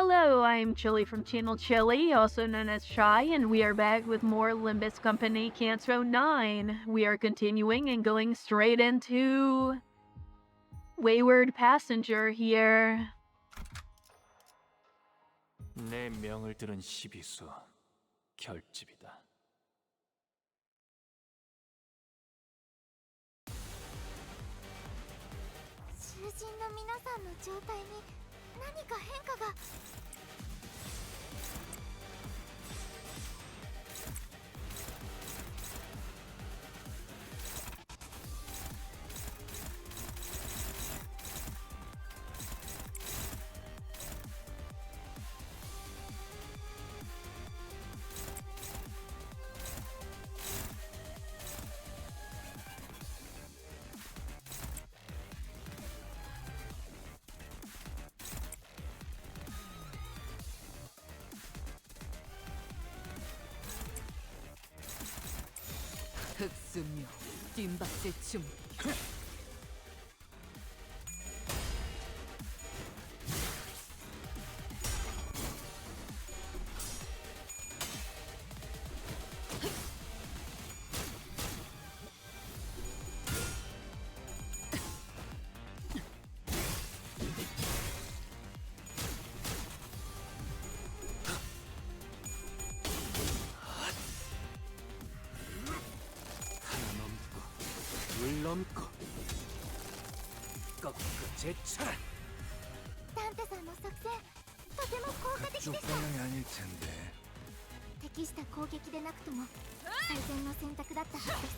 Hello, I'm Chili from Channel Chili, also known as Shy, and we are back with more Limbus Company Canto 9. We are continuing and going straight into Wayward Passenger here. 내 명을 들은 시비수 결집이다. 囚人の皆さんの状態に何か変化が。흑수묘 뜀박질 춤 물 넘고 꺾고 제쳐라. ダンテさんの作戦とても効果的でした。 방향이 아닐 텐데. 適した攻撃でなくとも最善の選択だったはずです。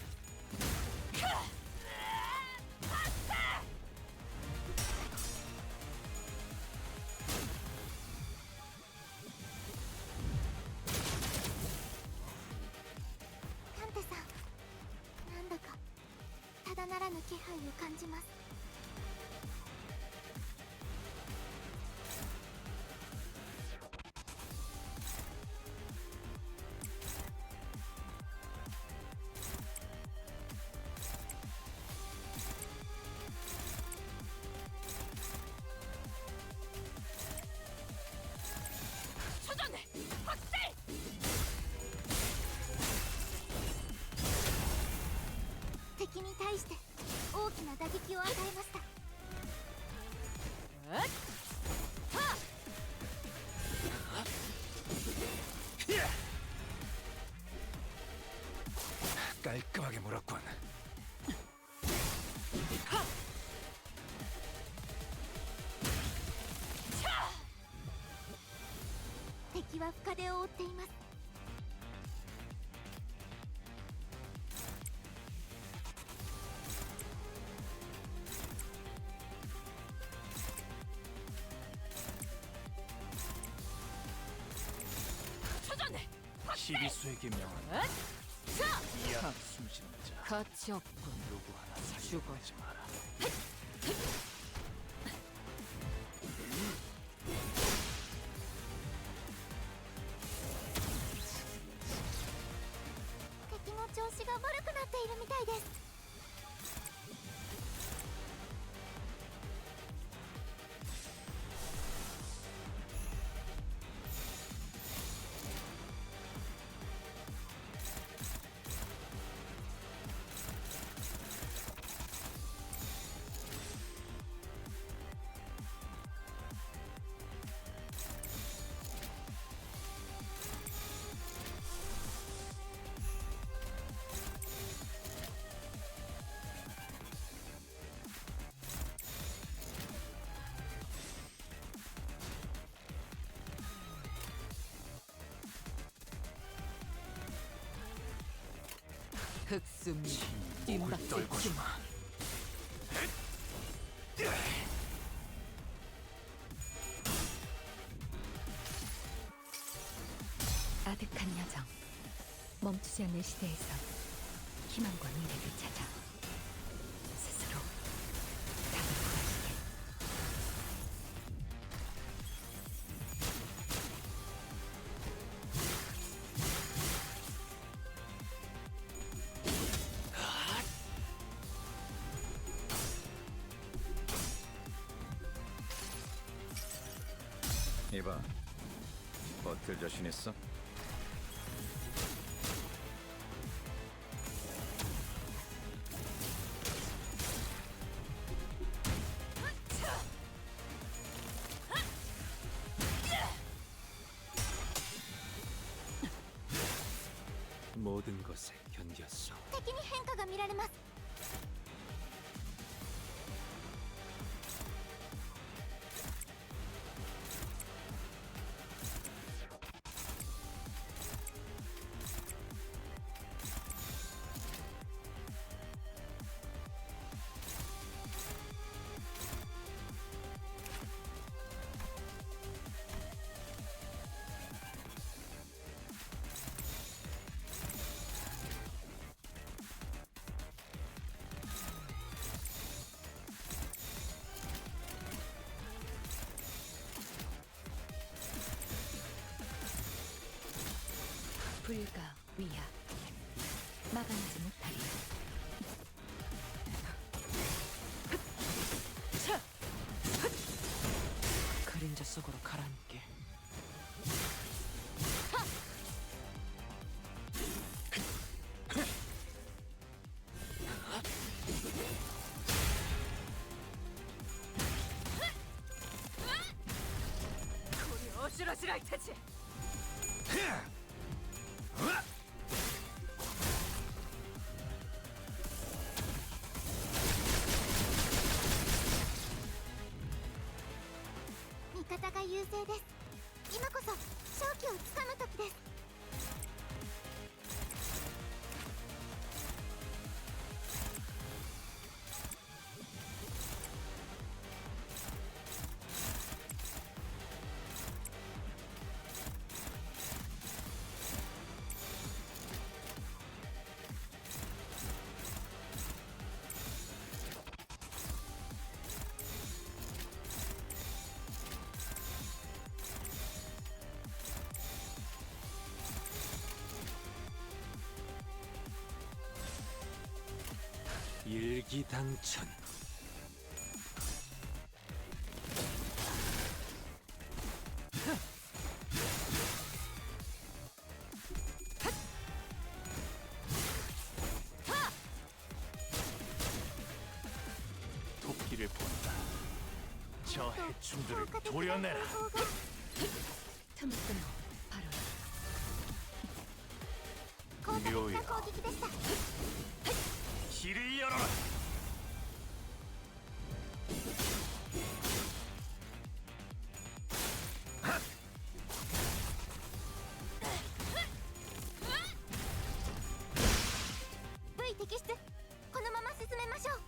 ダンテさん、なんだかただならぬ気配を感じます。敵に対して大きな打撃を与えました。깔끔하게 몰았군. 敵は深手を負っています。시비수에게 명한다. 이야 숨지는 자 가치 없군. 누구 하나 죽어. 살려내지 마라.敵の調子が悪くなっているみたいです。흑수묘 목을 뜀박질 떨고 춤 주마. 아득한 여정, 멈추지 않는 시대에서 희망과 미래를 찾아 스스로 답을 구하시게. 이봐, 버틸 자신 있어? 모든 것에 견뎠어. 敵に変化が見られます。불가 위야 막아내지 못하리. 그림자 속으로 가라앉게. 우리 어지러지랄 테지.味方が優勢です。今こそ勝機をつかむ時です。일기당천. 도끼를 본다. 저 해충들을 効果的な 도려내라. 方法が 틈을 끊어 바로 効果的な 묘야. 攻撃でした。 길을 열어라. V 摘出。このまま進めましょう。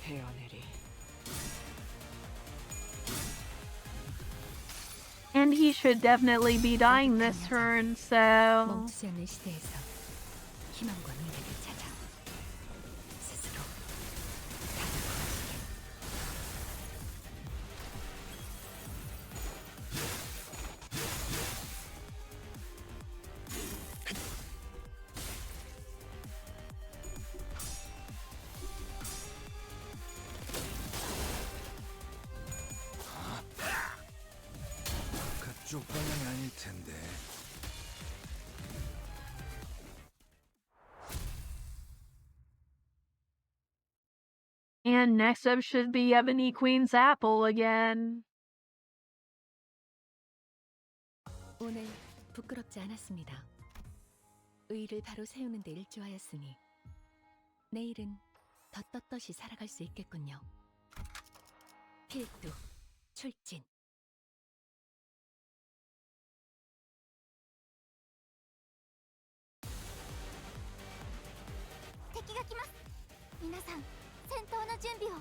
헤어내리. And he should definitely be dying this turn, so... 멈추지 않는 시대에서 희망과 미래를 찾아 스스로 답을 구하시게. 그쪽 방향이 아닐 텐데. And next up should be Ebony Queen's Apple again. 오늘 부끄럽지 않았습니다. 의를 바로 세우는 데 일조하였으니 내일은 더 떳떳이 살아갈 수 있겠군요. 필두, 출진.敵が来ます。皆さん、戦闘の準備を。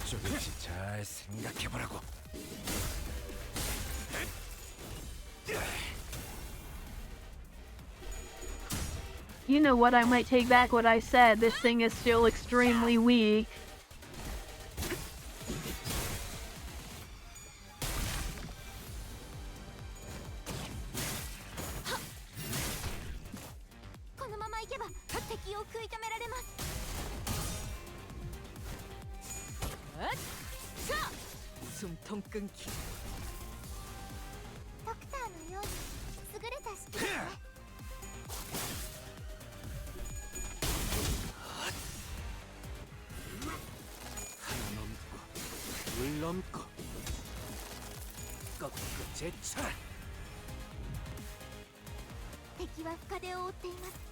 쪽일지 잘 생각해보라고. You know what? I might take back what I said. This thing is still extremely weak. 숨통 끊기. ドクターのように優れた式ですね。 하나 넘고 둘 넘고 꺾고 제쳐라. 敵は深手を負っています。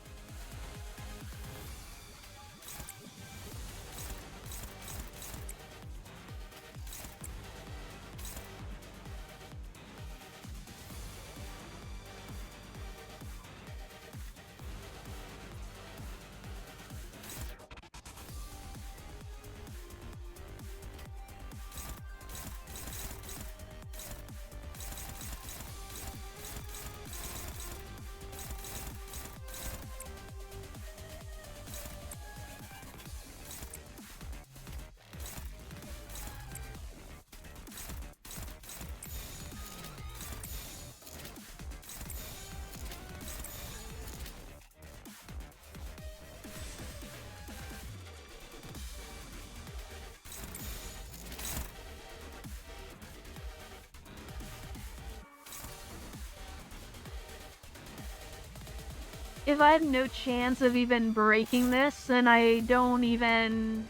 If I have no chance of even breaking this, then I don't even...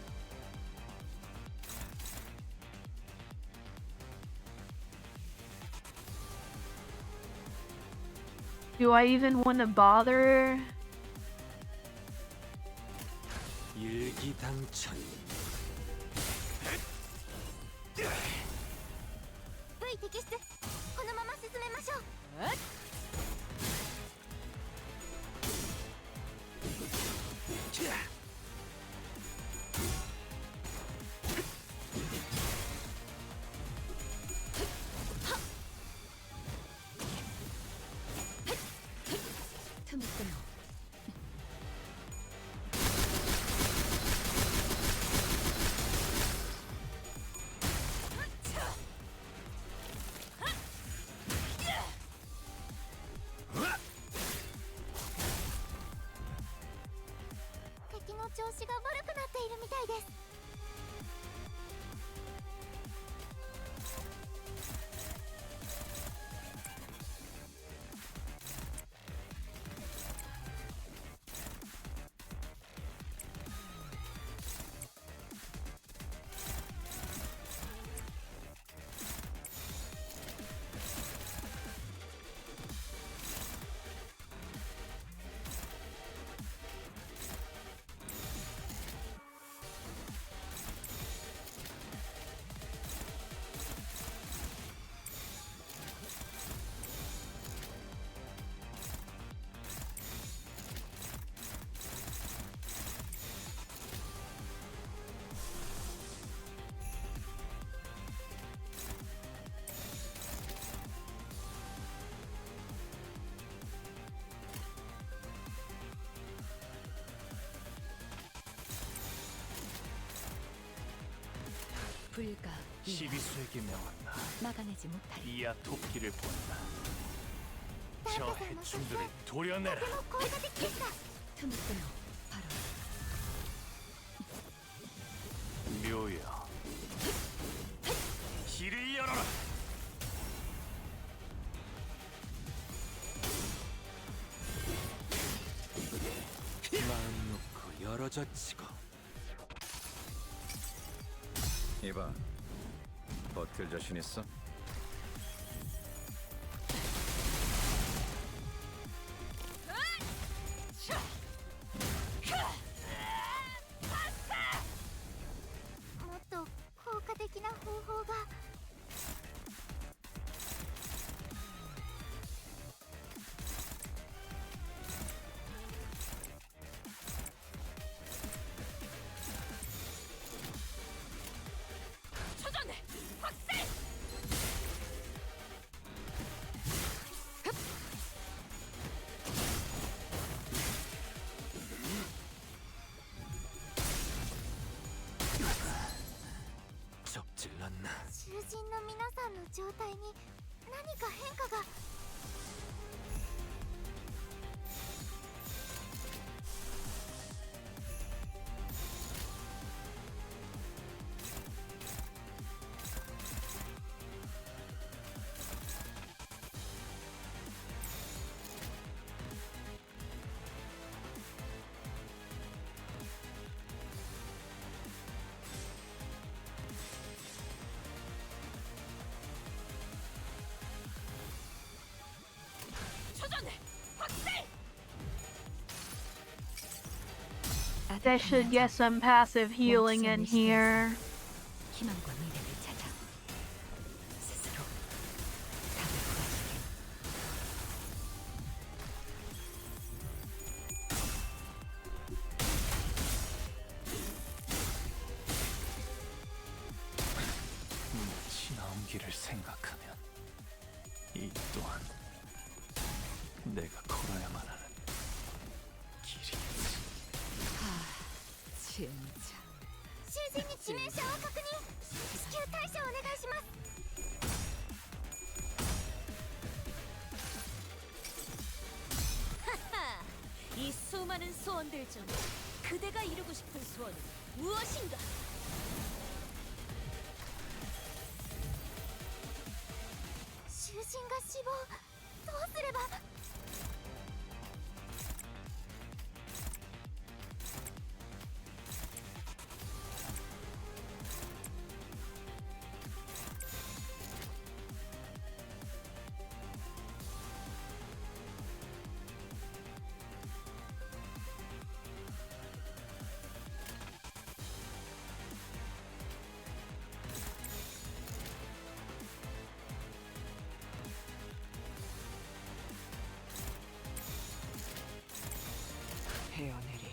Do I even want to bother? 일기당천. 部位摘出。このまま進めましょう。 틈을 끊어. 불가 이하. 시비수에게 명한다. 막아내지 못하리. 이야 토끼를 본다. 저 ダンタさんの作戦 해충들을 도려내라. とても効果的でした。 틈을 끊어. 바로 묘야. 길을 열어라. 마음 놓고 열어젖히고. 이봐, 버틸 자신 있어? 囚人の皆さんの状態に何か変化が。That should get some passive healing in here. 희망과 미래를 찾아 스스로 답을 구하시길. 지나온 길을 생각하면 이 또한 내가 걸어야만 하는 길이겠지. 진짜 囚人に致命傷を確認。至急対処お願いします。 이 수많은 소원들 중 그대가 이루고 싶은 소원은 무엇인가? 囚人が死亡。どうすれば。 헤어내리.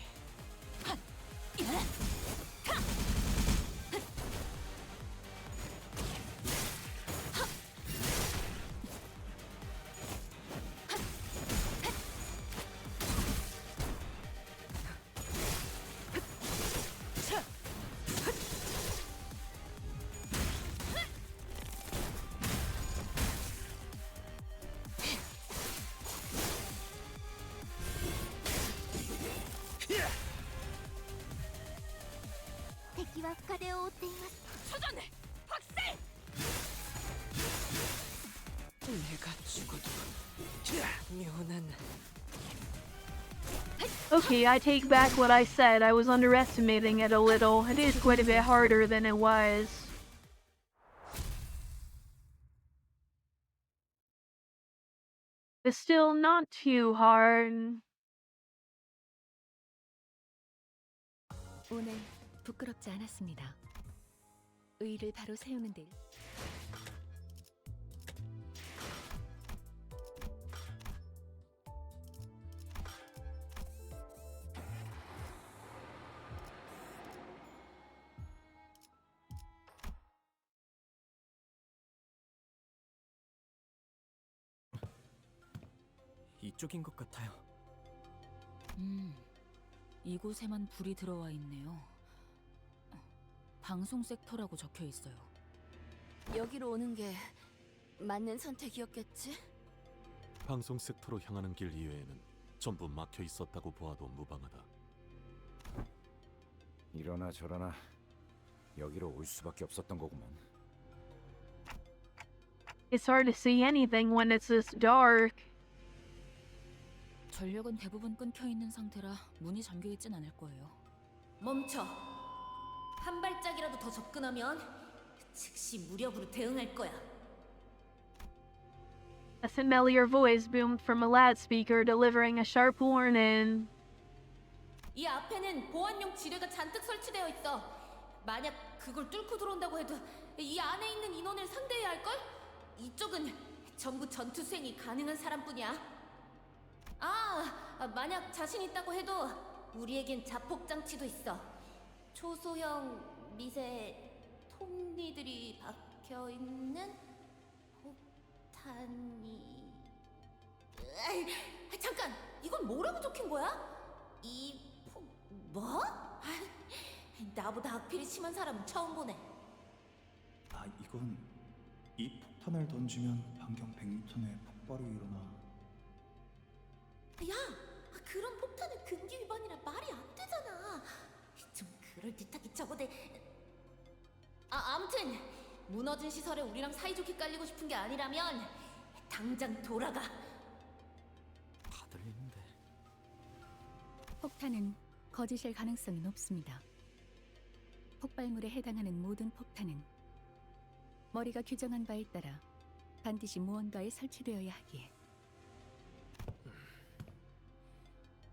초전해! 박살! 내가 죽어도 묘난 Okay, I take back what I said. I was underestimating it a little. It is quite a bit harder than it was. But still not too hard. 오늘 부끄럽지 않았습니다. 의를 바로 세우는 데 이쪽인 것 같아요. 이곳에만 불이 들어와 있네요. 방송 섹터라고 적혀 있어요. 여기로 오는 게 맞는 선택이었겠지? 방송 섹터로 향하는 길 이외에는 전부 막혀 있었다고 보아도 무방하다. 이러나 저러나 여기로 올 수밖에 없었던 거구먼. It's hard to see anything when it's this dark. 전력은 대부분 끊겨 있는 상태라 문이 잠겨 있진 않을 거예요. 멈춰! 한 발짝이라도 더 접근하면 즉시 무력으로 대응할 거야. A familiar voice boomed from a loudspeaker, delivering a sharp warning. 이 앞에는 보안용 지뢰가 잔뜩 설치되어 있어. 만약 그걸 뚫고 들어온다고 해도 이 안에 있는 인원을 상대해야 할걸? 이쪽은 전부 전투 수행이 가능한 사람뿐이야. 만약 자신 있다고 해도 우리에겐 자폭 장치도 있어. 초소형 미세 톱니들이 박혀 있는 폭탄이. 잠깐, 이건 뭐라고 적힌 거야? 뭐? 나보다 악필이 심한 사람은 처음 보네. 이거 그건 이 폭탄을 던지면 반경 100m 내에 폭발이 일어나. 야, 그런 폭탄은 금기 위반이라 말이 안 되잖아. 좀 그럴듯하게 적어대. 아무튼 무너진 시설에 우리랑 사이좋게 깔리고 싶은 게 아니라면 당장 돌아가. 다 들리는데. 폭탄은 거짓일 가능성이 높습니다. 폭발물에 해당하는 모든 폭탄은 머리가 규정한 바에 따라 반드시 무언가에 설치되어야 하기에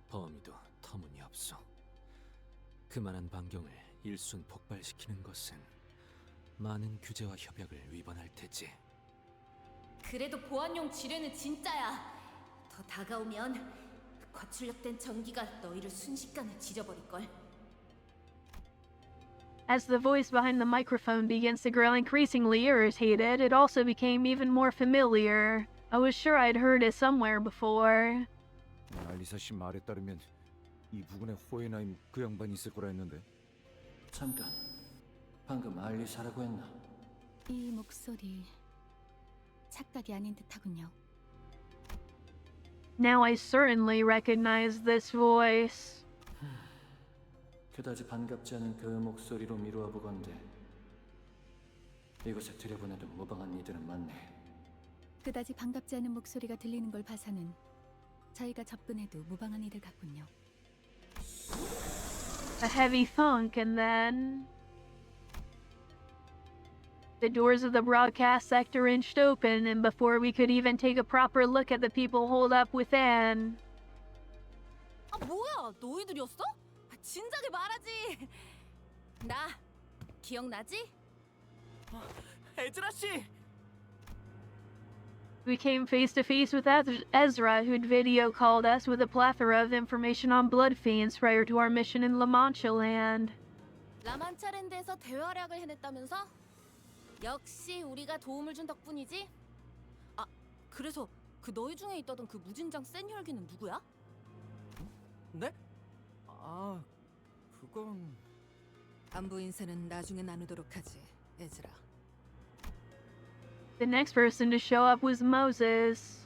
범위도 터무니없어. 그만한 반경을 일순 폭발시키는 것은 많은 규제와 협약을 위반할 테지. 그래도 보안용 지뢰는 진짜야. 더 다가오면 과출력된 전기가 너희를 순식간에 지져버릴걸. As the voice behind the microphone begins to grow increasingly irritated, it also became even more familiar. I was sure I'd heard it somewhere before. 알리사 씨 말에 따르면 이 부근에 호에나임 그 양반이 있을 거라 했는데. 잠깐, 방금 알리사라고 했나? 이 목소리 착각이 아닌 듯하군요. Now I certainly recognize this voice. 그다지 반갑지 않은 그 목소리로 미루어 보건대 이곳에 들여보내도 무방한 이들은 많네. 그다지 반갑지 않은 목소리가 들리는 걸 봐서는 저희가 접근해도 무방한 이들 같군요. A heavy thunk, and then the doors of the broadcast sector inched open, and before we could even take a proper look at the people holed up within, 뭐야, 너희들이었어? 진작에 말하지. 나 기억나지? 에즈라 씨! we came face to face with Ezra, who'd video called us with a plethora of information on blood fiends prior to our mission in La Mancha Land. 라만차랜드에서 대활약을 해냈다면서? 역시 우리가 도움을 준 덕분이지? 그래서 그 너희 중에 있다던 그 무진장 센 혈기는 누구야? 네? 그건... 안부 인사는 나중에 나누도록 하지, 에즈라. The next person to show up was Moses.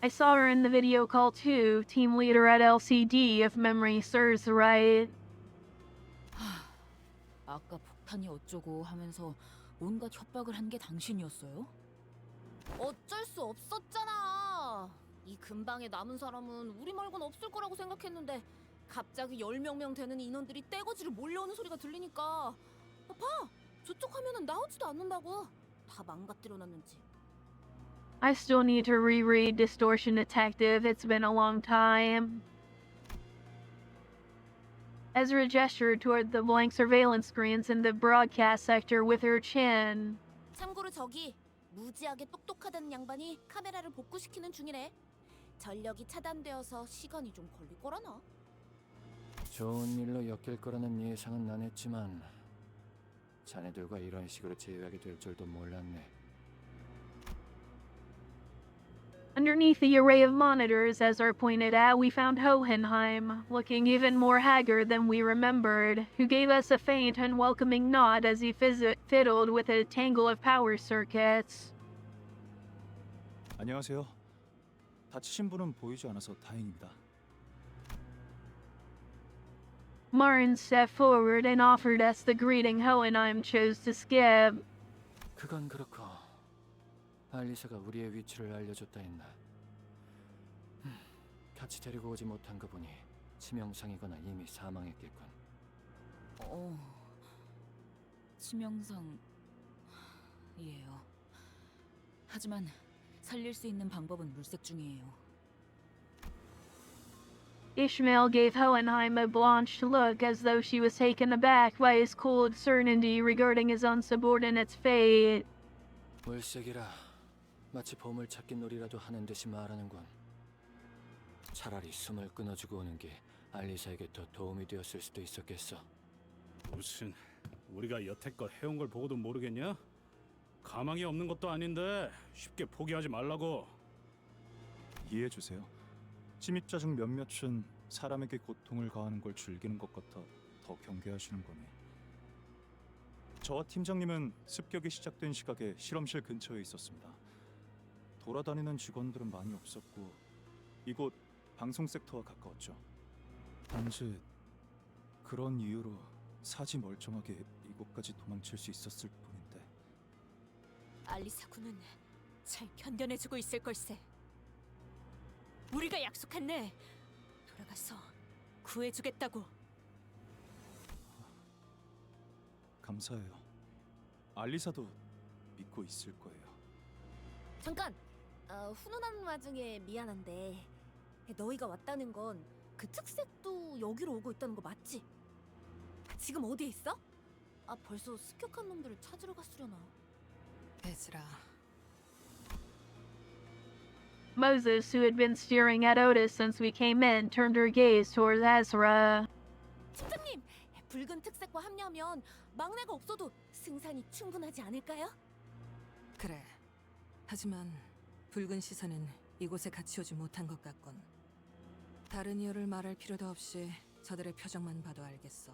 I saw her in the video call too, team leader at LCD, if memory serves right. 아까 폭탄이 어쩌고 하면서 온갖 협박을 한 게 당신이었어요? 어쩔 수 없었잖아. 이 근방에 남은 사람은 우리 말고는 없을 거라고 생각했는데 갑자기 10명 되는 인원들이 떼거지로 몰려오는 소리가 들리니까 봐! 저쪽 화면은 나오지도 않는다고. 다 망가뜨려놨는지. I still need to reread Distortion Detective, it's been a long time. Ezra gestured toward the blank surveillance screens in the broadcast sector with her chin. 참고로 저기 무지하게 똑똑하다는 양반이 카메라를 복구시키는 중이래. 전력이 차단되어서 시간이 좀 걸릴 거라나. 좋은 일로 엮일 거라는 예상은 난 했지만 자네들과 이런 식으로 제외하게 될 줄도 몰랐네. Underneath the array of monitors, Ezra pointed out, we found Hohenheim, looking even more haggard than we remembered, who gave us a faint, unwelcoming nod as he fiddled with a tangle of power circuits. 안녕하세요. 다치신 분은 보이지 않아서 다행입니다. Martin stepped forward and offered us the greeting Hohenheim chose to skip. 그건 그렇고 알리사가 우리의 위치를 알려줬다 했나. 같이 데리고 오지 못한 거 보니 치명상이거나 이미 사망했겠군. 치명상이에요. 하지만 살릴 수 있는 방법은 물색 중이에요. Ishmael gave Hohenheim a blanched look as though she was taken aback by his cold certainty regarding his own subordinate's fate. 물색이라 마치 보물 찾기 놀이라도 하는 듯이 말하는군. 차라리 숨을 끊어주고 오는 게 알리사에게 더 도움이 되었을 수도 있었겠어. 무슨 우리가 여태껏 해온 걸 보고도 모르겠냐? 가망이 없는 것도 아닌데 쉽게 포기하지 말라고. 이해해 주세요. 침입자 중 몇몇은 사람에게 고통을 가하는 걸 즐기는 것 같아 더 경계하시는 거니. 저와 팀장님은 습격이 시작된 시각에 실험실 근처에 있었습니다. 돌아다니는 직원들은 많이 없었고 이곳 방송 섹터와 가까웠죠. 단지 그런 이유로 사지 멀쩡하게 이곳까지 도망칠 수 있었을 뿐인데. 알리사 군은 잘 견뎌내주고 있을 걸세. 우리가 약속했네. 돌아가서 구해주겠다고. 감사해요. 알리사도 믿고 있을 거예요. 잠깐! 훈훈한 와중에 미안한데 너희가 왔다는 건 그 특색도 여기로 오고 있다는 거 맞지? 지금 어디에 있어? 벌써 습격한 놈들을 찾으러 갔으려나? 베즈라. Moses, who had been staring at Otis since we came in, turned her gaze towards Ezra. 팀장님! 붉은 특색과 합류하면 막내가 없어도 승산이 충분하지 않을까요? 그래. 하지만 붉은 시선은 이곳에 같이 오지 못한 것 같군. 다른 이유를 말할 필요도 없이 저들의 표정만 봐도 알겠어.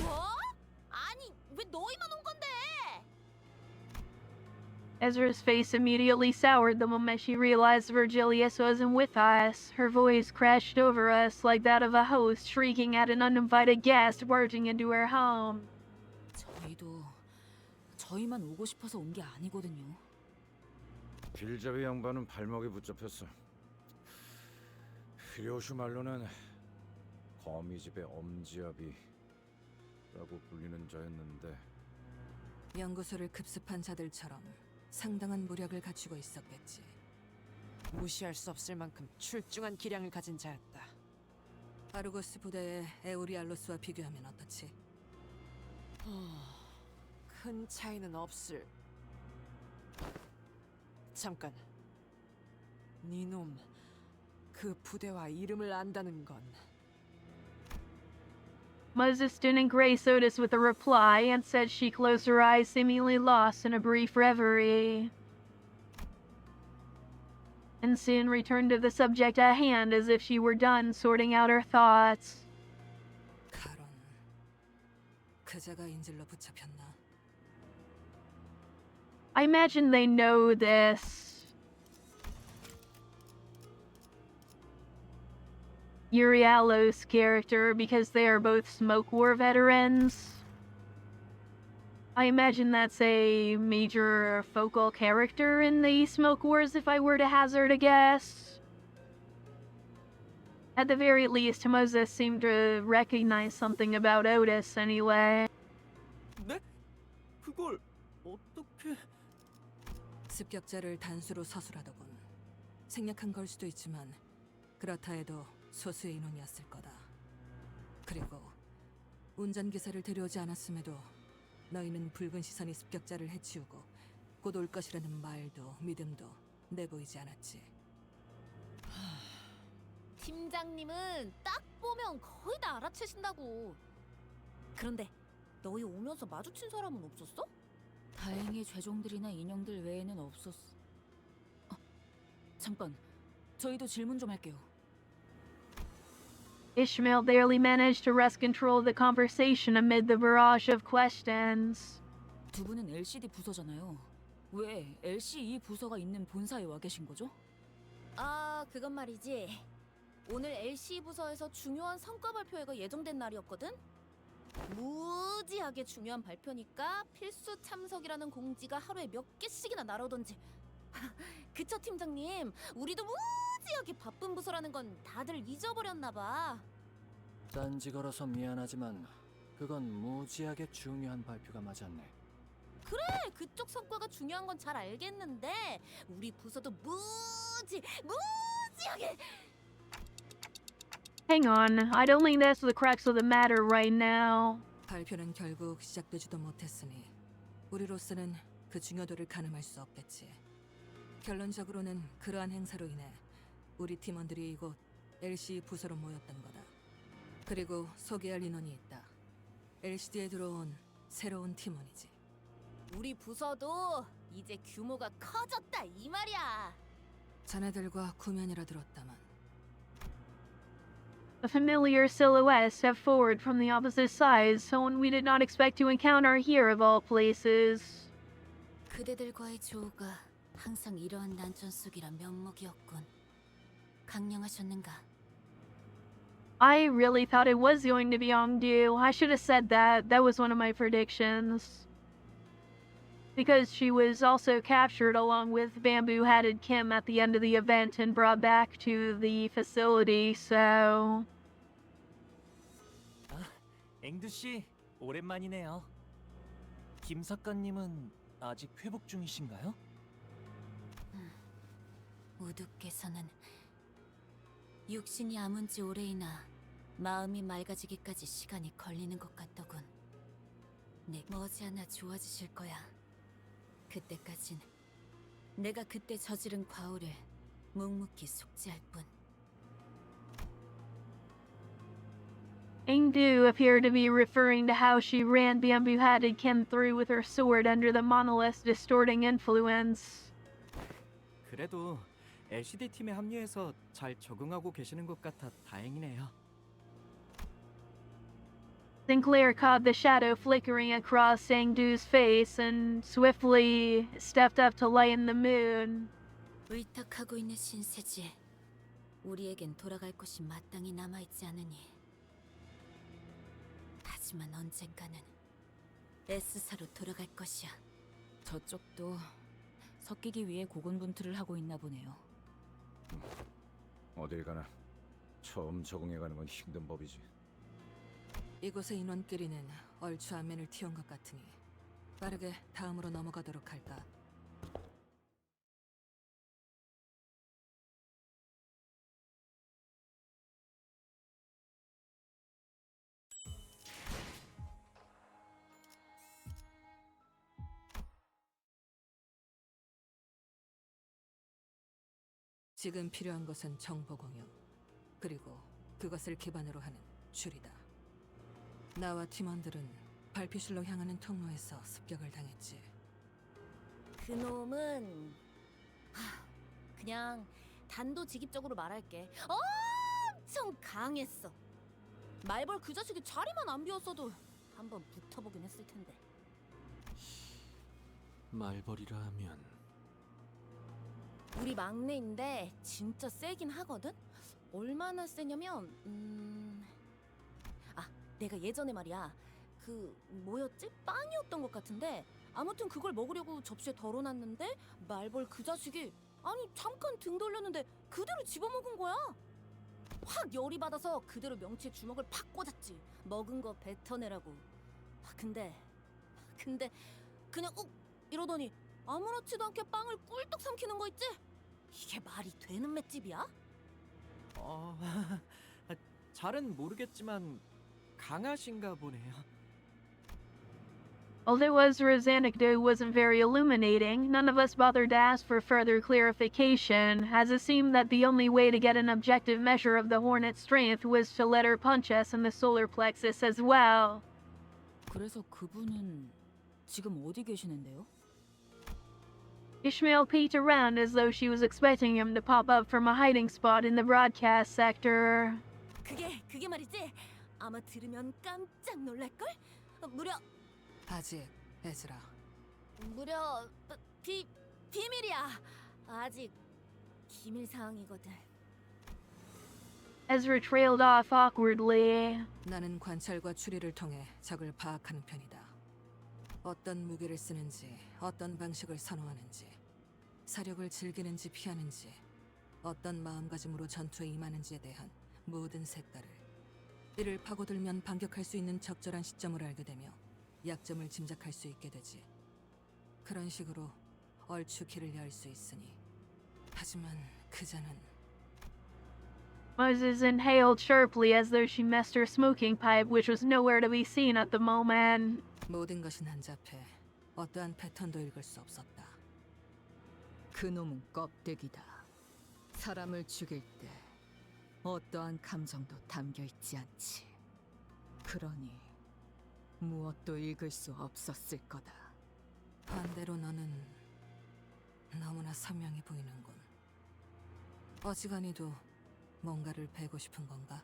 뭐? 아니, 왜 너희만 온 건데? Ezra's face immediately soured the moment she realized Virgilius wasn't with us. Her voice crashed over us like that of a host shrieking at an uninvited guest barging into her home. 저희만 오고 싶어서 온 게 아니거든요. 길잡이 양반은 발목에 붙잡혔어. 히로슈 말로는 거미집의 엄지아비라고 불리는 자였는데 연구소를 급습한 자들처럼 상당한 무력을 갖추고 있었겠지. 무시할 수 없을 만큼 출중한 기량을 가진 자였다. 아르고스 부대의 에우리알로스와 비교하면 어떻지? 큰 차이는 없을. 잠깐. 네놈, 그 부대와 이름을 안다는 건. Moses didn't grace Otis with a reply and said she closed her eyes, seemingly lost in a brief reverie. And soon returned to the subject at hand as if she were done sorting out her thoughts. 카론, 그자가 인질로 붙잡혔나? I imagine they know this. Urialos character because they are both Smoke War veterans. I imagine that's a major focal character in the Smoke Wars if I were to hazard a guess. At the very least, Moses seemed to recognize something about Otis anyway. 네? 그걸 어떻게... 습격자를 단수로 서술하더군. 생략한 걸 수도 있지만 그렇다 해도 소수의 인원이었을 거다. 그리고 운전기사를 데려오지 않았음에도 너희는 붉은 시선이 습격자를 해치우고 곧 올 것이라는 말도 믿음도 내보이지 않았지. 팀장님은 딱 보면 거의 다 알아채신다고. 그런데 너희 오면서 마주친 사람은 없었어? 다행히 죄종들이나 인형들 외에는 없었어. 잠깐, 저희도 질문 좀 할게요. Ishmael barely managed to wrest control of the conversation amid the barrage of questions. 두 분은 LCD 부서잖아요. 왜 LCE 부서가 있는 본사에 와 계신 거죠? 그건 말이지. 오늘 LC 부서에서 중요한 성과 발표회가 예정된 날이었거든? 무지하게 중요한 발표니까 필수 참석이라는 공지가 하루에 몇 개씩이나 날아오던지. 그쵸, 팀장님? 우리도 무지하게 바쁜 부서라는 건 다들 잊어버렸나 봐. 딴지 걸어서 미안하지만 그건 무지하게 중요한 발표가 맞았네. 그래, 그쪽 성과가 중요한 건 잘 알겠는데 우리 부서도 무지하게... Hang on, I don't think that's the crux of the matter right now. 발표는 결국 시작되지도 못했으니 우리로서는 그 중요도를 가늠할 수 없겠지. 결론적으로는 그러한 행사로 인해 우리 팀원들이 이곳 LC 부서로 모였던 거다. 그리고 소개할 인원이 있다. LCD에 들어온 새로운 팀원이지. 우리 부서도 이제 규모가 커졌다 이 말이야. 자네들과 구면이라 들었다만 A familiar silhouette stepped forward from the opposite side, someone we did not expect to encounter here of all places. 그대들과의 조우가 항상 이러한 난전 속이라 면목이었군. 강령하셨는가? I really thought it was going to be Ongdu. I should have said that. That was one of my predictions. Because she was also captured along with Bamboo-Hatted Kim at the end of the event and brought back to the facility, so... 앵두 씨, 오랜만이네요. 김 작가님은 아직 회복 중이신가요? 우두께서는 육신이 아문 지 오래이나 마음이 맑아지기까지 시간이 걸리는 것 같더군. 내 머지않아 좋아지실 거야. 그때까진 내가 그때 저지른 과오를 묵묵히 속죄할 뿐. Engdu appeared to be referring to how she ran Bamboo-Hatted Kim through with her sword under the monolith's distorting influence. 그래도 LCD 팀에 합류해서 잘 적응하고 계시는 것 같아 다행이네요. Sinclair caught the shadow flickering across Engdu's face and swiftly stepped up to lighten the moon. 의탁하고 있는 신세지. 우리에겐 돌아갈 곳이 마땅히 남아있지 않으니. 하지만 언젠가는 S사로 돌아갈 것이야. 저쪽도 섞이기 위해 고군분투를 하고 있나 보네요. 어딜 가나 처음 적응해가는 건 힘든 법이지. 이곳의 인원끼리는 얼추 안면을 틔운 것 같으니 빠르게 다음으로 넘어가도록 할까. 지금 필요한 것은 정보 공유, 그리고 그것을 기반으로 하는 줄이다. 나와 팀원들은 발피실로 향하는 통로에서 습격을 당했지. 그놈은 그냥 단도직입적으로 말할게. 엄청 강했어. 말벌 그 자식이 자리만 안 비웠어도 한번 붙어보긴 했을 텐데. 말벌이라 하면 우리 막내인데 진짜 세긴 하거든? 얼마나 세냐면 내가 예전에 말이야 그 뭐였지? 빵이었던 것 같은데 아무튼 그걸 먹으려고 접시에 덜어놨는데 말벌 그 자식이 아니 잠깐 등 돌렸는데 그대로 집어먹은 거야. 확 열이 받아서 그대로 명치에 주먹을 팍 꽂았지. 먹은 거 뱉어내라고. 근데 그냥 이러더니 아무렇지도 않게 빵을 꿀떡 삼키는 거 있지? 이게 말이 되는 맷집이야? 잘은 모르겠지만 강하신가 보네요. Although Ezra's anecdote wasn't very illuminating, none of us bothered to ask for further clarification, as it seemed that the only way to get an objective measure of the Hornet's strength was to let her punch us in the solar plexus as well. 그래서 그분은 지금 어디 계시는데요? Ishmael peeked around as though she was expecting him to pop up from a hiding spot in the broadcast sector. 그게 말이지. 아마 들으면 깜짝 놀랄걸? 무려 에즈라. 무려 비밀이야. 아직 기밀 사항이거든. Ezra trailed off awkwardly. 나는 관찰과 추리를 통해 적을 파악하는 편이다. 어떤 무기를 쓰는지, 어떤 방식을 선호하는지, 사력을 즐기는지 피하는지, 어떤 마음가짐으로 전투에 임하는지에 대한 모든 색깔을, 이를 파고들면 반격할 수 있는 적절한 시점을 알게 되며 약점을 짐작할 수 있게 되지. 그런 식으로 얼추 길을 열 수 있으니. 하지만 그자는 Moses inhaled sharply as though she messed her smoking pipe, which was nowhere to be seen at the moment. 모든 것이 난잡해 어떠한 패턴도 읽을 수 없었다. 그놈은 껍데기다. 사람을 죽일 때 어떠한 감정도 담겨 있지 않지. 그러니 무엇도 읽을 수 없었을 거다. 반대로 너는 너무나 선명해 보이는군. 어지간히도 뭔가를 베고 싶은 건가?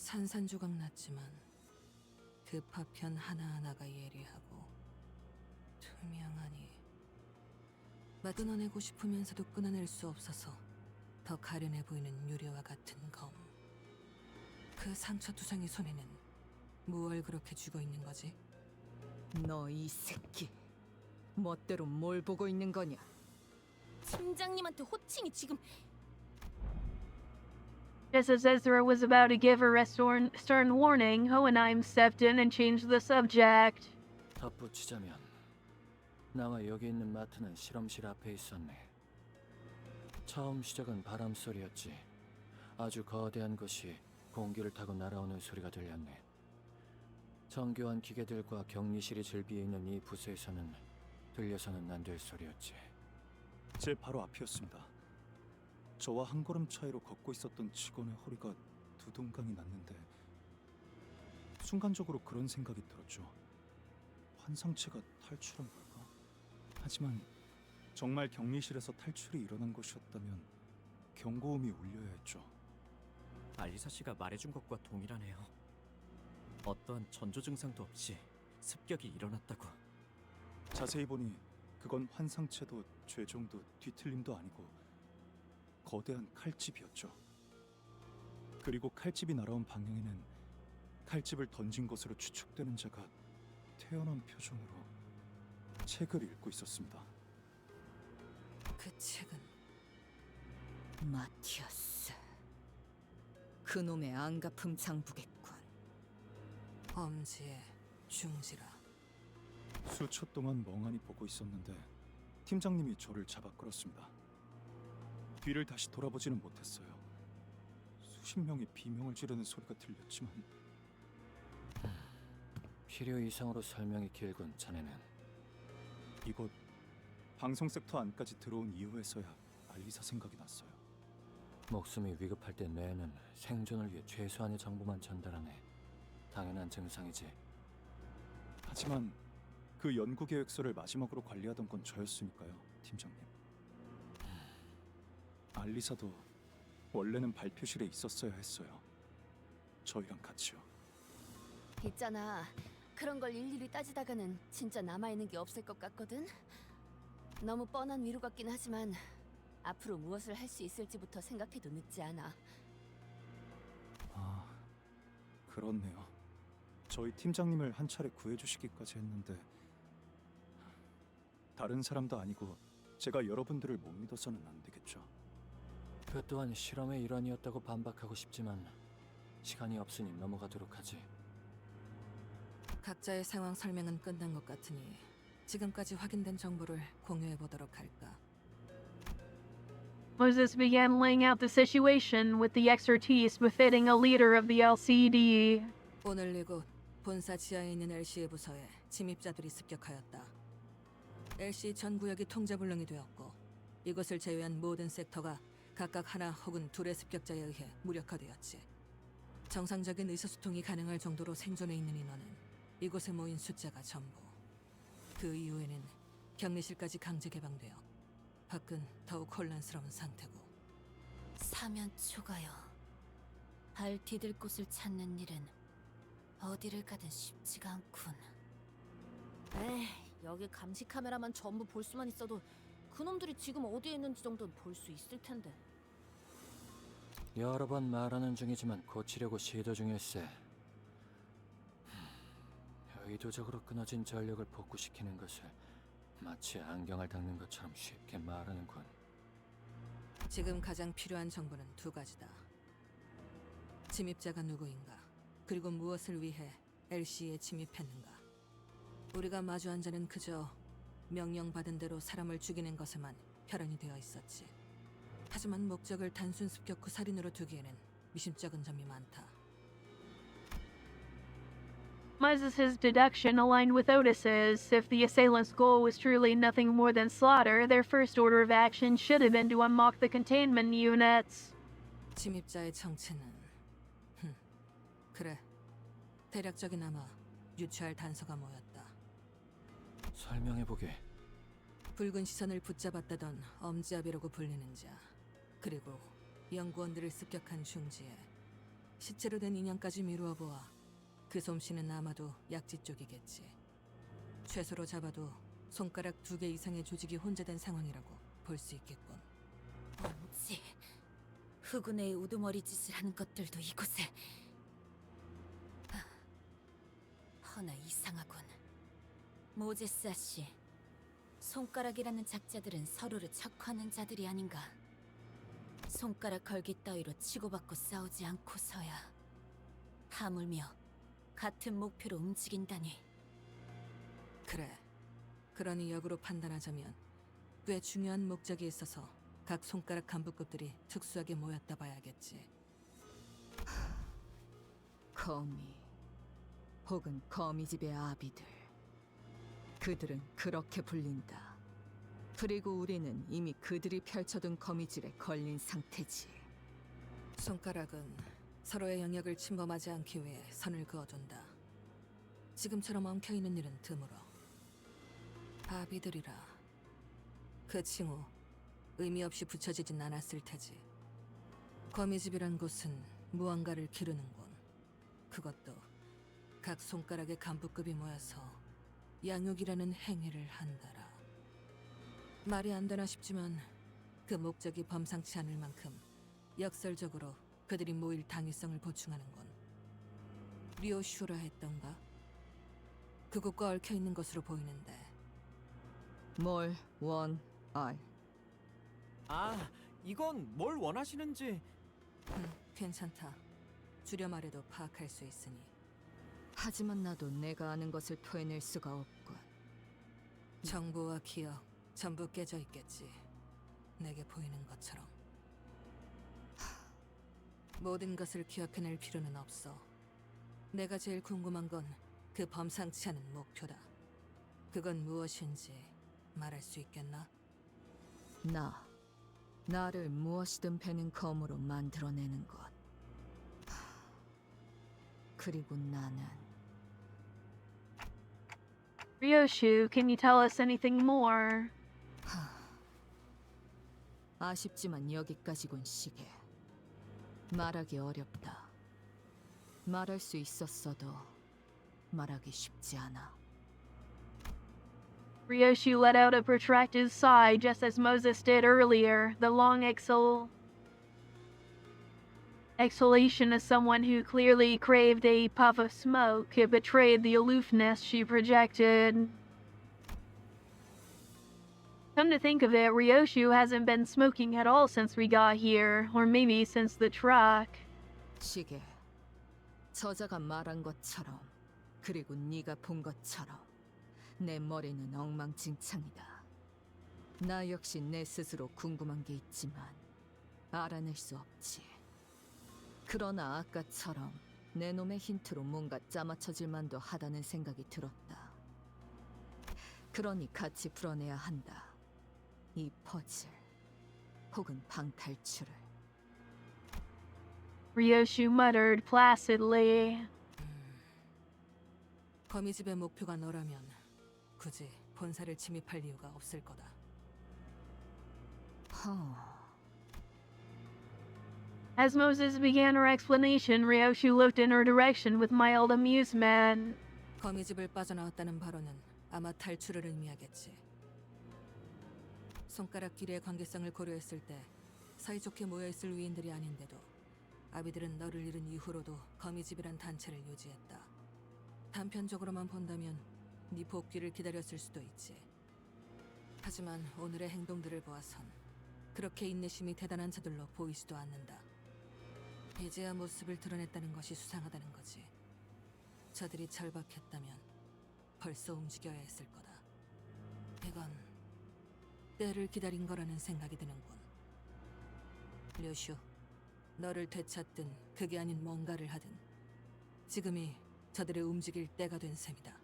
산산조각 났지만 그 파편 하나하나가 예리하고 투명하니 끊어내고 싶으면서도 끊어낼 수 없어서 더 가련해 보이는 유리와 같은 검. 그 상처투성이 손에는 무얼 그렇게 쥐고 있는 거지? 너 이 새끼, 멋대로 뭘 보고 있는 거냐? 팀장님한테 호칭이 지금 Just as Ezra was about to give her a stern warning, Hohenheim stepped in and changed the subject. 덧붙이자면 나와 여기 있는 마트는 실험실 앞에 있었네. 처음 시작은 바람 소리였지. 아주 거대한 것이 공기를 타고 날아오는 소리가 들렸네. 정교한 기계들과 격리실이 즐비해 있는 이 부서에서는 들려서는 안 될 소리였지. 제 바로 앞이었습니다. 저와 한 걸음 차이로 걷고 있었던 직원의 허리가 두동강이 났는데 순간적으로 그런 생각이 들었죠. 환상체가 탈출한 걸까? 하지만 정말 격리실에서 탈출이 일어난 것이었다면 경고음이 울려야 했죠. 알리사 씨가 말해준 것과 동일하네요. 어떠한 전조 증상도 없이 습격이 일어났다고. 자세히 보니 그건 환상체도 죄종도 뒤틀림도 아니고 거대한 칼집이었죠. 그리고 칼집이 날아온 방향에는 칼집을 던진 것으로 추측되는 자가 태연한 표정으로 책을 읽고 있었습니다. 그 책은 마티아스. 그놈의 안가품 장부겠군. 엄지의 중지라. 수초 동안 멍하니 보고 있었는데 팀장님이 저를 잡아 끌었습니다. 뒤를 다시 돌아보지는 못했어요. 수십 명이 비명을 지르는 소리가 들렸지만 필요 이상으로 설명이 길군 자네는. 이곳 방송 섹터 안까지 들어온 이후에서야 알리사 생각이 났어요. 목숨이 위급할 때 뇌는 생존을 위해 최소한의 정보만 전달하네. 당연한 증상이지. 하지만 그 연구 계획서를 마지막으로 관리하던 건 저였으니까요, 팀장님. 알리사도 원래는 발표실에 있었어야 했어요. 저희랑 같이요. 있잖아. 그런 걸 일일이 따지다가는 진짜 남아있는 게 없을 것 같거든. 너무 뻔한 위로 같긴 하지만 앞으로 무엇을 할 수 있을지부터 생각해도 늦지 않아. 아, 그렇네요. 저희 팀장님을 한 차례 구해주시기까지 했는데 다른 사람도 아니고 제가 여러분들을 못 믿어서는 안 되겠죠. 그 또한 실험의 일환이었다고 반박하고 싶지만 시간이 없으니 넘어가도록 하지. 각자의 상황 설명은 끝난 것 같으니 지금까지 확인된 정보를 공유해 보도록 할까. Moses began laying out the situation with the expertise befitting a leader of the LCD. 오늘 이곳 본사 지하에 있는 LC의 부서에 침입자들이 습격하였다. LC 전 구역이 통제불능이 되었고 이곳을 제외한 모든 섹터가 각각 하나 혹은 둘의 습격자에 의해 무력화되었지. 정상적인 의사소통이 가능할 정도로 생존해 있는 인원은 이곳에 모인 숫자가 전부. 그 이후에는 격리실까지 강제 개방되어 밖은 더욱 혼란스러운 상태고. 사면 초가요. 발 디딜 곳을 찾는 일은 어디를 가든 쉽지가 않군. 에이, 여기 감시 카메라만 전부 볼 수만 있어도 그놈들이 지금 어디에 있는지 정도는 볼 수 있을 텐데. 여러 번 말하는 중이지만 고치려고 시도 중일세. 의도적으로 끊어진 전력을 복구시키는 것을 마치 안경을 닦는 것처럼 쉽게 말하는군. 지금 가장 필요한 정보는 두 가지다. 침입자가 누구인가, 그리고 무엇을 위해 LC에 침입했는가. 우리가 마주한 자는 그저 명령받은 대로 사람을 죽이는 것에만 혈안이 되어 있었지. 하지만 목적을 단순 습격 후 살인으로 두기에는 미심쩍은 점이 많다. Moses' deduction aligned with Otis's. If the assailant's goal was truly nothing more than slaughter, their first order of action should have been to unlock the containment units. 침입자의 정체는 그래, 대략적이나마 유추할 단서가 모였다. 설명해보게. 붉은 시선을 붙잡았다던 엄지압이라고 불리는 자, 그리고 연구원들을 습격한 중지에 시체로 된 인형까지 미루어 보아 그 솜씨는 아마도 약지 쪽이겠지. 최소로 잡아도 손가락 2개 이상의 조직이 혼재된 상황이라고 볼 수 있겠군. 엄지, 흑운의 우두머리 짓을 하는 것들도 이곳에. 허나 이상하군. 모제스 아씨, 손가락이라는 작자들은 서로를 척하는 자들이 아닌가. 손가락 걸기 따위로 치고받고 싸우지 않고서야 하물며 같은 목표로 움직인다니. 그래. 그러니 역으로 판단하자면 꽤 중요한 목적이 있어서 각 손가락 간부급들이 특수하게 모였다 봐야겠지. 거미 혹은 거미집의 아비들, 그들은 그렇게 불린다. 그리고 우리는 이미 그들이 펼쳐둔 거미줄에 걸린 상태지. 손가락은 서로의 영역을 침범하지 않기 위해 선을 그어둔다. 지금처럼 엉켜있는 일은 드물어. 아비들이라. 그 칭호 의미 없이 붙여지진 않았을 테지. 거미집이란 곳은 무언가를 기르는군. 그것도 각 손가락의 간부급이 모여서 양육이라는 행위를 한다라. 말이 안 되나 싶지만 그 목적이 범상치 않을 만큼 역설적으로 그들이 모일 당위성을 보충하는군. 리오슈라 했던가? 그곳과 얽혀있는 것으로 보이는데. 뭘 원알? 아, 이건 뭘 원하시는지. 괜찮다. 줄여 말해도 파악할 수 있으니. 하지만 나도 내가 아는 것을 토해낼 수가 없군. 정보와 기억 전부 깨져 있겠지. 내게 보이는 것처럼. 모든 것을 기억해낼 필요는 없어. 내가 제일 궁금한 건 그 범상치 않은 목표다. 그건 무엇인지 말할 수 있겠나? 나를 무엇이든 베는 검으로 만들어내는 것. 그리고 나는 Ryoshu, can you tell us anything more? 아쉽지만 여기까지군, 시계. 말하기 어렵다. 말할 수 있었어도 말하기 쉽지 않아. Ryoshu let out a protracted sigh just as Moses did earlier, the long exhalation of someone who clearly craved a puff of smoke. It betrayed the aloofness she projected. Come to think of it, Ryoshu hasn't been smoking at all since we got here, or maybe since the truck. 시계. 저자가 말한 것처럼, 그리고 네가 본 것처럼 내 머리는 엉망진창이다. 나 역시 내 스스로 궁금한 게 있지만 알아낼 수 없지. 그러나 아까처럼 내 놈의 힌트로 뭔가 짜맞춰질 만도 하다는 생각이 들었다. 그러니 같이 풀어내야 한다. 이 퍼즐 혹은 방탈출을. Ryoshu muttered placidly. 거미집의 목표가 너라면 굳이 본사를 침입할 이유가 없을 거다. As Moses began her explanation, Ryoshu looked in her direction with mild amusement. 거미집을 빠져나왔다는 발언은 아마 탈출을 의미하겠지. 손가락 길이의 관계성을 고려했을 때 사이좋게 모여있을 위인들이 아닌데도 아비들은 너를 잃은 이후로도 거미집이란 단체를 유지했다. 단편적으로만 본다면 네 복귀를 기다렸을 수도 있지. 하지만 오늘의 행동들을 보아선 그렇게 인내심이 대단한 자들로 보이지도 않는다. 이제야 모습을 드러냈다는 것이 수상하다는 거지. 저들이 절박했다면 벌써 움직여야 했을 거다. 이건 때를 기다린 거라는 생각이 드는군. 류슈, 너를 되찾든 그게 아닌 뭔가를 하든 지금이 저들의 움직일 때가 된 셈이다.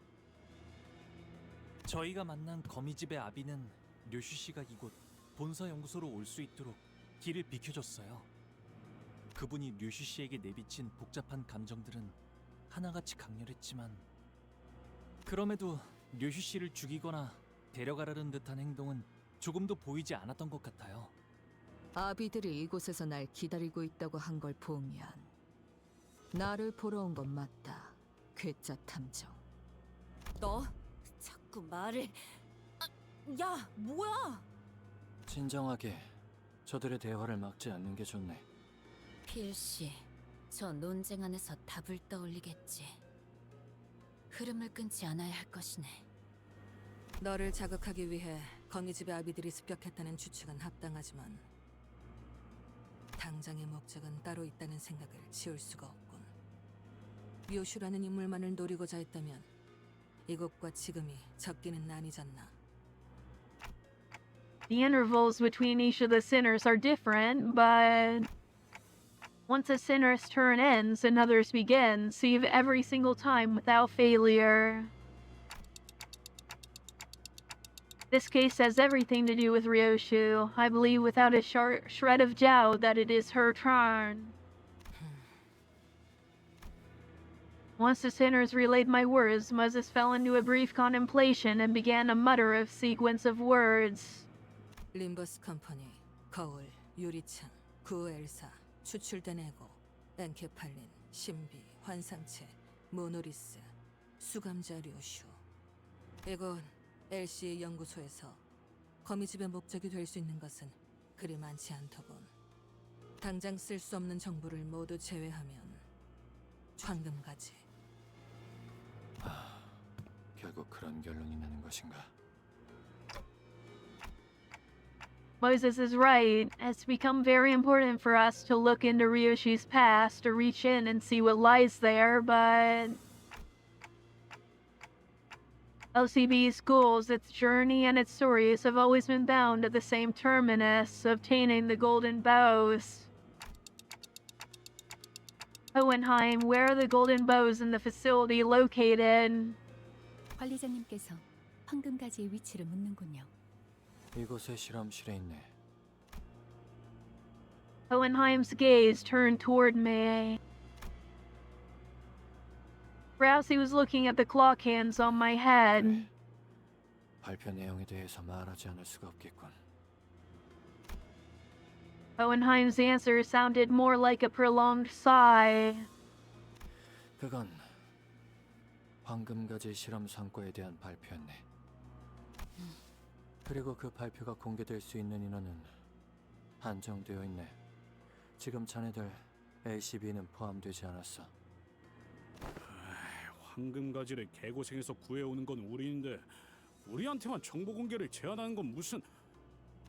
저희가 만난 거미집의 아비는 류슈 씨가 이곳 본사 연구소로 올 수 있도록 길을 비켜줬어요. 그분이 류슈 씨에게 내비친 복잡한 감정들은 하나같이 강렬했지만 그럼에도 류슈 씨를 죽이거나 데려가려는 듯한 행동은 조금도 보이지 않았던 것 같아요. 아비들이 이곳에서 날 기다리고 있다고 한 걸 보면 나를 보러 온 건 맞다. 괴짜 탐정. 너 자꾸 말을... 야, 뭐야? 진정하게 저들의 대화를 막지 않는 게 좋네. 필시, 저 논쟁 안에서 답을 떠올리겠지. 흐름을 끊지 않아야 할 것이네. 너를 자극하기 위해 거미집의 아비들이 습격했다는 추측은 합당하지만 당장의 목적은 따로 있다는 생각을 지울 수가 없군. 묘슈라는 인물만을 노리고자 했다면 이곳과 지금이 적기는 아니잖나. The intervals between each of the sinners are different, but once a sinner's turn ends, another's begins, save every single time without failure. This case has everything to do with Ryoshu. I believe without a shred of doubt that it is her turn. Once the sinners relayed my words, Moses fell into a brief contemplation and began to mutter a sequence of words. 림버스 컴퍼니, 거울, 유리창, 구엘사, 추출된 에고, 엔케팔린, 신비, 환상체, 모노리스, 수감자 료슈. 이건 LC의 연구소에서 거미집의 목적이 될 수 있는 것은 그리 많지 않더군. 당장 쓸 수 없는 정보를 모두 제외하면 황금가지. 결국 그런 결론이 나는 것인가? Moses is right. It's become very important for us to look into Ryoshi's past, to reach in and see what lies there, but LCB's goals, its journey, and its stories have always been bound to the same terminus, obtaining the golden bows. Hohenheim, where are the golden bows in the facility located? 관리자님께서 황금가지의 위치를 묻는군요. 이곳의 실험실에 있네. Hohenheim's gaze turned toward me. Perhaps he was looking at the clock hands on my head. 발표 내용에 대해서 말하지 않을 수가 없겠군. Hohenheim's answer sounded more like a prolonged sigh. 그건 황금가지 실험 성과에 대한 발표였네. 그리고 그 발표가 공개될 수 있는 인원은 한정되어 있네. 지금 자네들 LCB는 포함되지 않았어. 황금가지를 개고생해서 구해오는 건 우리인데 우리한테만 정보 공개를 제한하는 건 무슨...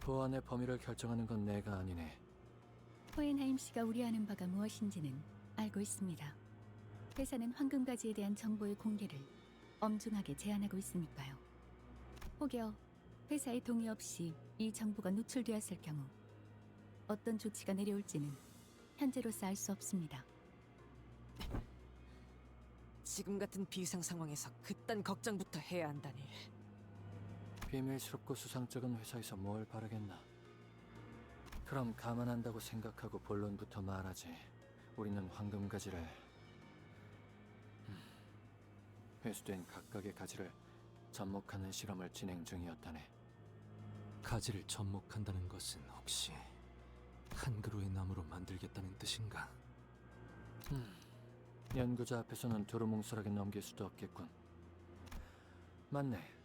보안의 범위를 결정하는 건 내가 아니네. 호헨하임 씨가 우려하는 바가 무엇인지는 알고 있습니다. 회사는 황금가지에 대한 정보의 공개를 엄중하게 제한하고 있으니까요. 혹여 회사의 동의 없이 이 정보가 노출되었을 경우 어떤 조치가 내려올지는 현재로서 알 수 없습니다. 지금 같은 비상 상황에서 그딴 걱정부터 해야 한다니. 비밀스럽고 수상쩍은 회사에서 뭘 바라겠나. 그럼 감안한다고 생각하고 본론부터 말하지. 우리는 황금가지를 회수된 각각의 가지를 접목하는 실험을 진행 중이었다네. 가지를 접목한다는 것은 혹시 한 그루의 나무로 만들겠다는 뜻인가? 연구자 앞에서는 두루뭉술하게 넘길 수도 없겠군. 맞네.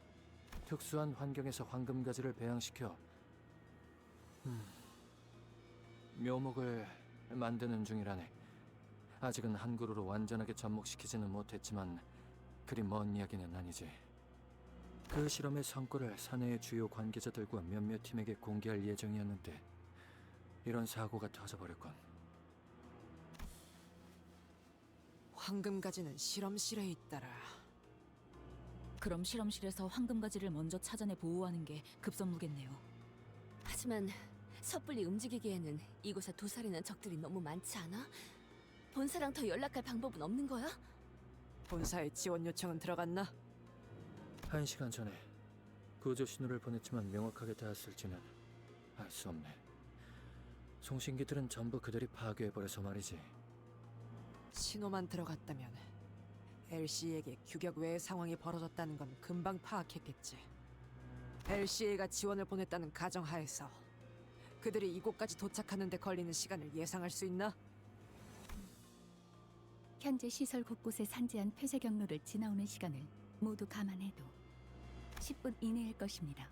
특수한 환경에서 황금가지를 배양시켜 묘목을 만드는 중이라네. 아직은 한 그루로 완전하게 접목시키지는 못했지만 그리 먼 이야기는 아니지. 그 실험의 성과를 사내의 주요 관계자들과 몇몇 팀에게 공개할 예정이었는데 이런 사고가 터져버렸군. 황금가지는 실험실에 있더라. 그럼 실험실에서 황금가지를 먼저 찾아내 보호하는 게 급선무겠네요. 하지만 섣불리 움직이기에는 이곳에 도사리는 적들이 너무 많지 않아? 본사랑 더 연락할 방법은 없는 거야? 본사에 지원 요청은 들어갔나? 1시간 전에 구조 신호를 보냈지만 명확하게 닿았을지는 알 수 없네. 송신기들은 전부 그들이 파괴해버려서 말이지. 신호만 들어갔다면 LC에게 규격 외의 상황이 벌어졌다는 건 금방 파악했겠지. LCA가 지원을 보냈다는 가정하에서 그들이 이곳까지 도착하는 데 걸리는 시간을 예상할 수 있나? 현재 시설 곳곳에 산재한 폐쇄 경로를 지나오는 시간을 모두 감안해도 10분 이내일 것입니다.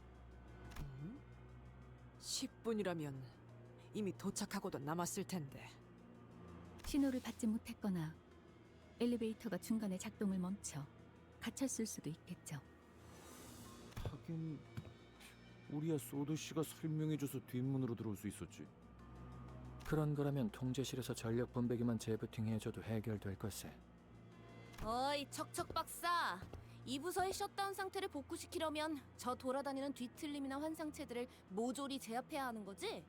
10분이라면 이미 도착하고도 남았을 텐데. 신호를 받지 못했거나 엘리베이터가 중간에 작동을 멈춰 갇혔을 수도 있겠죠. 하긴 우리야 소드 씨가 설명해줘서 뒷문으로 들어올 수 있었지. 그런 거라면 통제실에서 전력 분배기만 재부팅해줘도 해결될 걸세. 어이 척척 박사. 이 부서의 셧다운 상태를 복구시키려면 저 돌아다니는 뒤틀림이나 환상체들을 모조리 제압해야 하는 거지?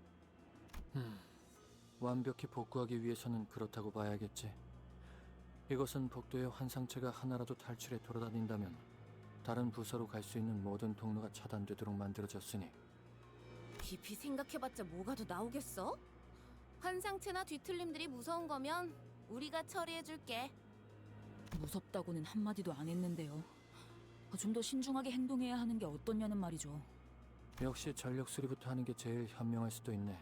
완벽히 복구하기 위해서는 그렇다고 봐야겠지. 이곳은 복도의 환상체가 하나라도 탈출해 돌아다닌다면 다른 부서로 갈 수 있는 모든 통로가 차단되도록 만들어졌으니. 깊이 생각해봤자 뭐가 더 나오겠어? 환상체나 뒤틀림들이 무서운 거면 우리가 처리해줄게. 무섭다고는 한마디도 안 했는데요. 좀 더 신중하게 행동해야 하는 게 어떻냐는 말이죠. 역시 전력 수리부터 하는 게 제일 현명할 수도 있네.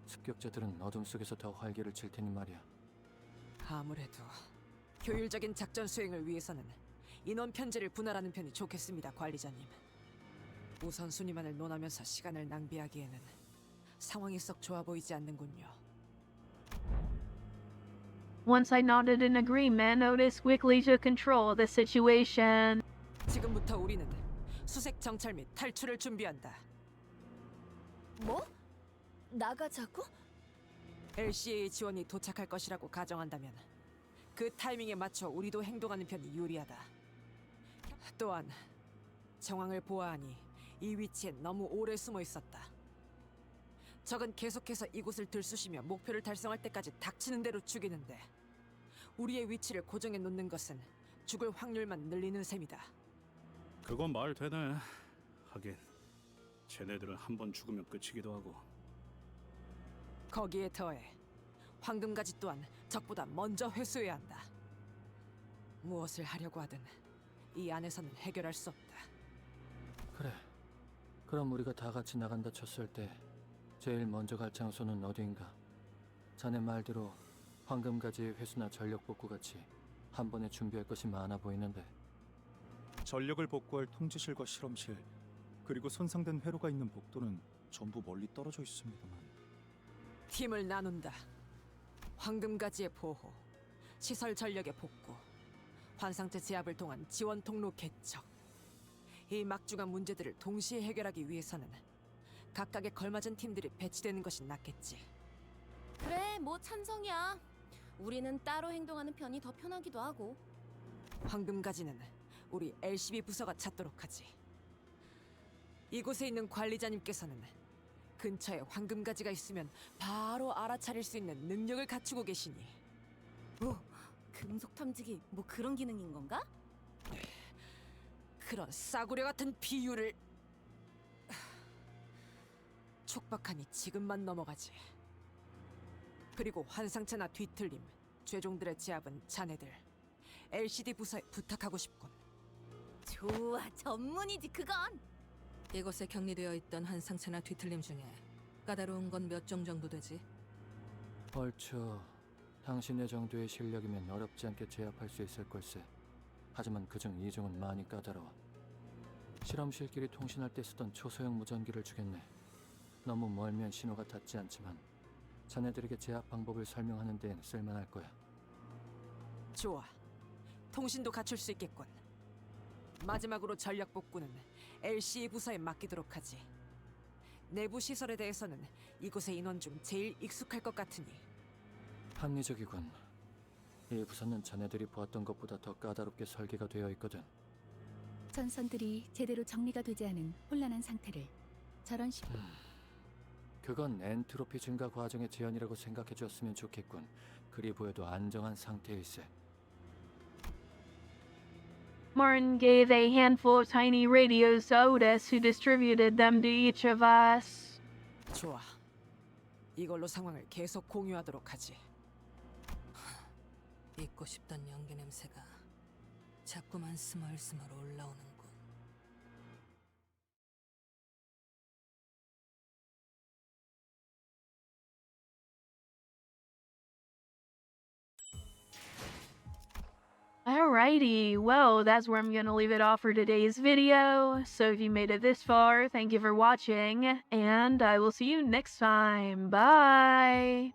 습격자들은 어둠 속에서 더 활기를 칠 테니 말이야. 아무래도 효율적인 작전 수행을 위해서는 인원 편제를 분할하는 편이 좋겠습니다, 관리자님. 우선순위만을 논하면서 시간을 낭비하기에는 상황이 썩 좋아 보이지 않는군요. Once I nodded in agreement, Otis quickly took control of the situation. 지금부터 우리는 수색 정찰 및 탈출을 준비한다. 뭐? 나가자고? LCA 지원이 도착할 것이라고 가정한다면 그 타이밍에 맞춰 우리도 행동하는 편이 유리하다. 또한 정황을 보아하니 이 위치에 너무 오래 숨어 있었다. 적은 계속해서 이곳을 들쑤시며 목표를 달성할 때까지 닥치는 대로 죽이는데 우리의 위치를 고정해 놓는 것은 죽을 확률만 늘리는 셈이다. 그건 말 되네. 하긴 쟤네들은 한 번 죽으면 끝이기도 하고. 거기에 더해 황금가지 또한 적보다 먼저 회수해야 한다. 무엇을 하려고 하든 이 안에서는 해결할 수 없다. 그래. 그럼 우리가 다 같이 나간다 쳤을 때 제일 먼저 갈 장소는 어디인가? 자네 말대로 황금가지의 회수나 전력 복구 같이 한 번에 준비할 것이 많아 보이는데. 전력을 복구할 통제실과 실험실, 그리고 손상된 회로가 있는 복도는 전부 멀리 떨어져 있습니다만. 팀을 나눈다. 황금가지의 보호, 시설 전력의 복구, 환상체 제압을 통한 지원 통로 개척. 이 막중한 문제들을 동시에 해결하기 위해서는 각각에 걸맞은 팀들이 배치되는 것이 낫겠지. 그래, 뭐 찬성이야. 우리는 따로 행동하는 편이 더 편하기도 하고. 황금가지는 우리 LCB 부서가 찾도록 하지. 이곳에 있는 관리자님께서는 근처에 황금가지가 있으면 바로 알아차릴 수 있는 능력을 갖추고 계시니. 뭐, 금속 탐지기 뭐 그런 기능인 건가? 그런 싸구려 같은 비유를. 촉박하니 지금만 넘어가지. 그리고 환상체나 뒤틀림, 죄종들의 제압은 자네들 LCD 부서에 부탁하고 싶군. 좋아, 전문이지 그건. 이곳에 격리되어 있던 환상체나 뒤틀림 중에 까다로운 건 몇 종 정도 되지? 얼추 당신의 정도의 실력이면 어렵지 않게 제압할 수 있을 걸세. 하지만 그중 2종은 많이 까다로워. 실험실끼리 통신할 때 쓰던 초소형 무전기를 주겠네. 너무 멀면 신호가 닿지 않지만 자네들에게 제압 방법을 설명하는 데엔 쓸만할 거야. 좋아. 통신도 갖출 수 있겠군. 마지막으로 전력 복구는 LCE 부서에 맡기도록 하지. 내부 시설에 대해서는 이곳의 인원 중 제일 익숙할 것 같으니. 합리적이군. 이 부서는 자네들이 보았던 것보다 더 까다롭게 설계가 되어 있거든. 전선들이 제대로 정리가 되지 않은 혼란한 상태를 저런 식으로 그건 엔트로피 증가 과정의 제한이라고 생각해 줬으면 좋겠군. 그리 보여도 안정한 상태일세. Martin gave a handful of tiny radios to Otis, who distributed them to each of us. 좋아. 이걸로 상황을 계속 공유하도록 하지. 잊고 싶던 연기 냄새가 자꾸만 스멀스멀 올라오는군. Alrighty, well, that's where I'm gonna leave it off for today's video. So if you made it this far, thank you for watching, and I will see you next time. Bye!